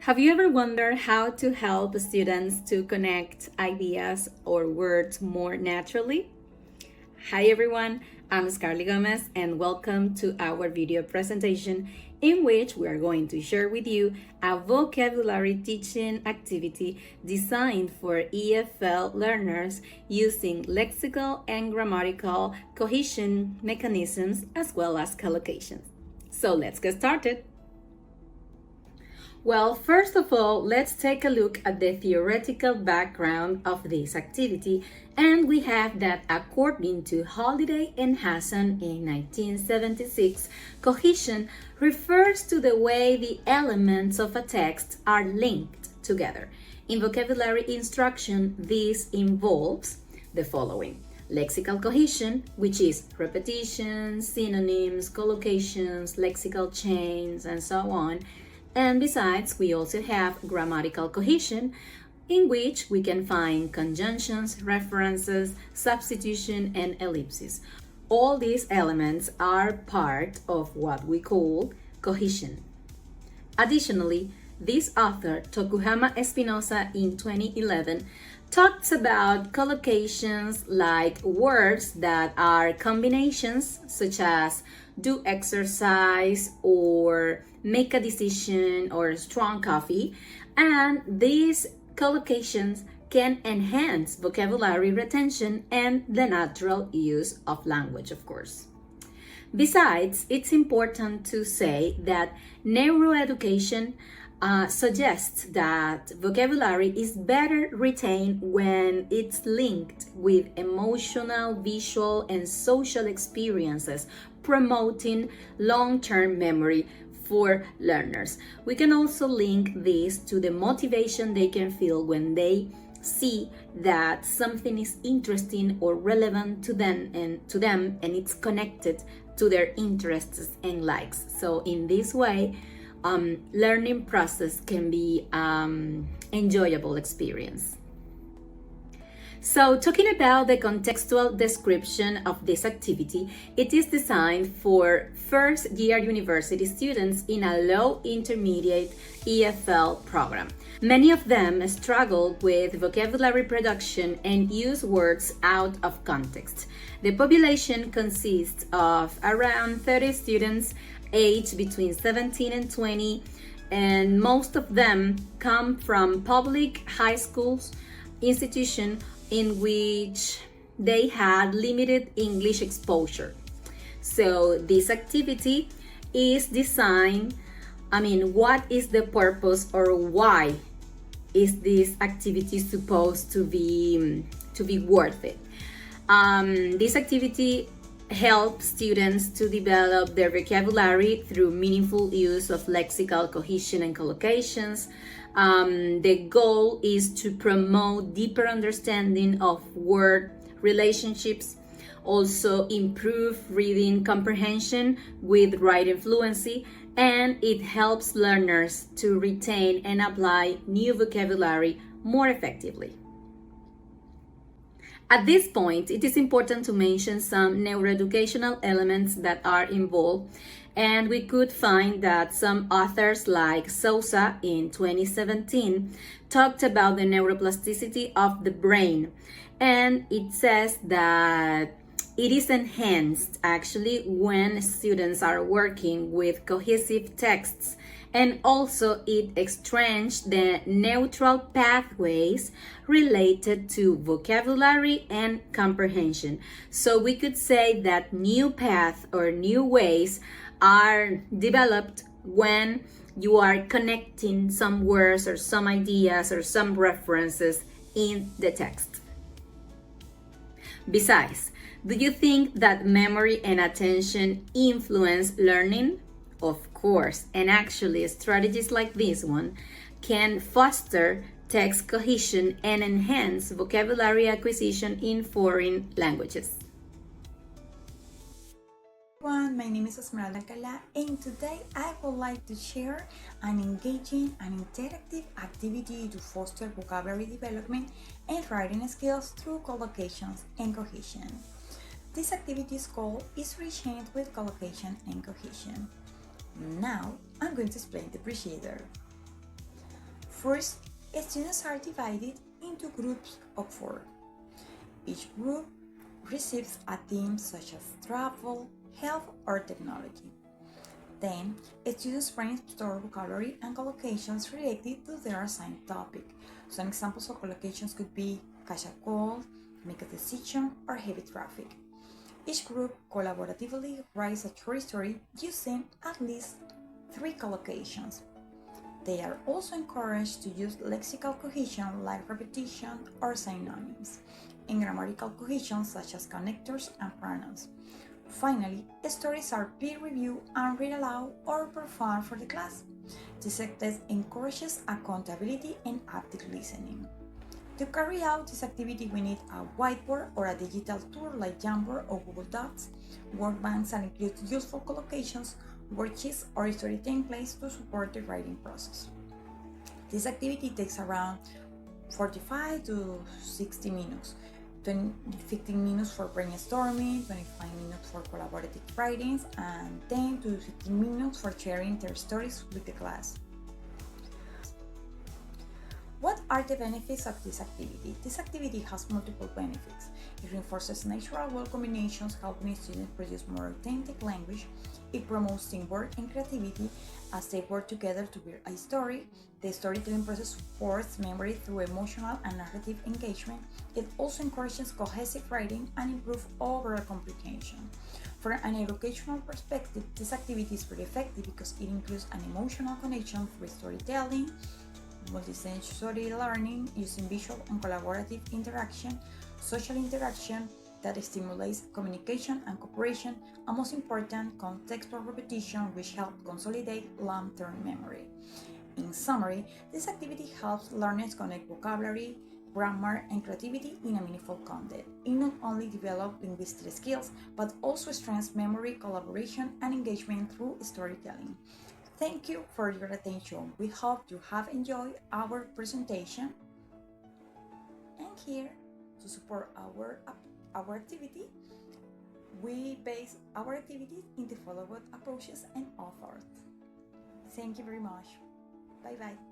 Have you ever wondered how to help students to connect ideas or words more naturally? Hi everyone, I'm Scarlett Gomez and welcome to our video presentation in which we are going to share with you a vocabulary teaching activity designed for EFL learners using lexical and grammatical cohesion mechanisms as well as collocations. So let's get started. Well, first of all, let's take a look at the theoretical background of this activity, and we have that according to Holliday and Hassan in 1976, cohesion refers to the way the elements of a text are linked together. In vocabulary instruction, this involves the following: lexical cohesion, which is repetitions, synonyms, collocations, lexical chains, and so on. And besides, we also have grammatical cohesion, in which we can find conjunctions, references, substitution, and ellipses. All these elements are part of what we call cohesion. Additionally, this author, Tokuhama Espinosa, in 2011, talks about collocations like words that are combinations, such as do exercise or make a decision or strong coffee, and these collocations can enhance vocabulary retention and the natural use of language, of course. Besides, it's important to say that neuroeducation suggests that vocabulary is better retained when it's linked with emotional, visual, and social experiences, promoting long-term memory for learners. We can also link this to the motivation they can feel when they see that something is interesting or relevant to them and it's connected to their interests and likes. So in this way, learning process can be enjoyable experience. So talking about the contextual description of this activity, it is designed for first-year university students in a low-intermediate EFL program. Many of them struggle with vocabulary production and use words out of context. The population consists of around 30 students aged between 17 and 20, and most of them come from public high schools, institutions in which they had limited English exposure. So this activity is designed, what is the purpose or why is this activity supposed to be worth it? This activity helps students to develop their vocabulary through meaningful use of lexical cohesion and collocations. The goal is to promote deeper understanding of word relationships, also improve reading comprehension with writing fluency, and it helps learners to retain and apply new vocabulary more effectively. At this point, it is important to mention some neuroeducational elements that are involved, and we could find that some authors like Sousa in 2017 talked about the neuroplasticity of the brain, and it says that it is enhanced actually when students are working with cohesive texts, and also it extends the neutral pathways related to vocabulary and comprehension. So we could say that new paths or new ways are developed when you are connecting some words or some ideas or some references in the text. Besides, do you think that memory and attention influence learning? Of course, and actually strategies like this one can foster text cohesion and enhance vocabulary acquisition in foreign languages. Everyone, my name is Esmeralda Cala, and today I would like to share an engaging and interactive activity to foster vocabulary development and writing skills through collocations and cohesion. This activity's goal is reshaped with collocation and cohesion. Now, I'm going to explain the procedure. First, students are divided into groups of 4. Each group receives a theme such as travel, health, or technology. Then, students brainstorm vocabulary and collocations related to their assigned topic. Some examples of collocations could be catch a call, make a decision, or heavy traffic. Each group collaboratively writes a short story using at least 3 collocations. They are also encouraged to use lexical cohesion like repetition or synonyms, and grammatical cohesion such as connectors and pronouns. Finally, stories are peer-reviewed and read aloud or performed for the class. This test encourages accountability and active listening. To carry out this activity, we need a whiteboard or a digital tool like Jamboard or Google Docs, workbanks, and include useful collocations, worksheets, or story templates to support the writing process. This activity takes around 45 to 60 minutes. 15 minutes for brainstorming, 25 minutes for collaborative writings, and 10 to 15 minutes for sharing their stories with the class. What are the benefits of this activity? This activity has multiple benefits. It reinforces natural word combinations, helping students produce more authentic language. It promotes teamwork and creativity as they work together to build a story. The storytelling process supports memory through emotional and narrative engagement. It also encourages cohesive writing and improves overall comprehension. From an educational perspective, this activity is very effective because it includes an emotional connection through storytelling, multisensory learning using visual and collaborative interaction, social interaction that stimulates communication and cooperation, and most important, contextual repetition, which helps consolidate long-term memory. In summary, this activity helps learners connect vocabulary, grammar, and creativity in a meaningful content. It not only develops linguistic skills, but also strengthens memory, collaboration, and engagement through storytelling. Thank you for your attention. We hope you have enjoyed our presentation. And here, to support our activity, we base our activities in the following approaches and authors. Thank you very much. Bye-bye.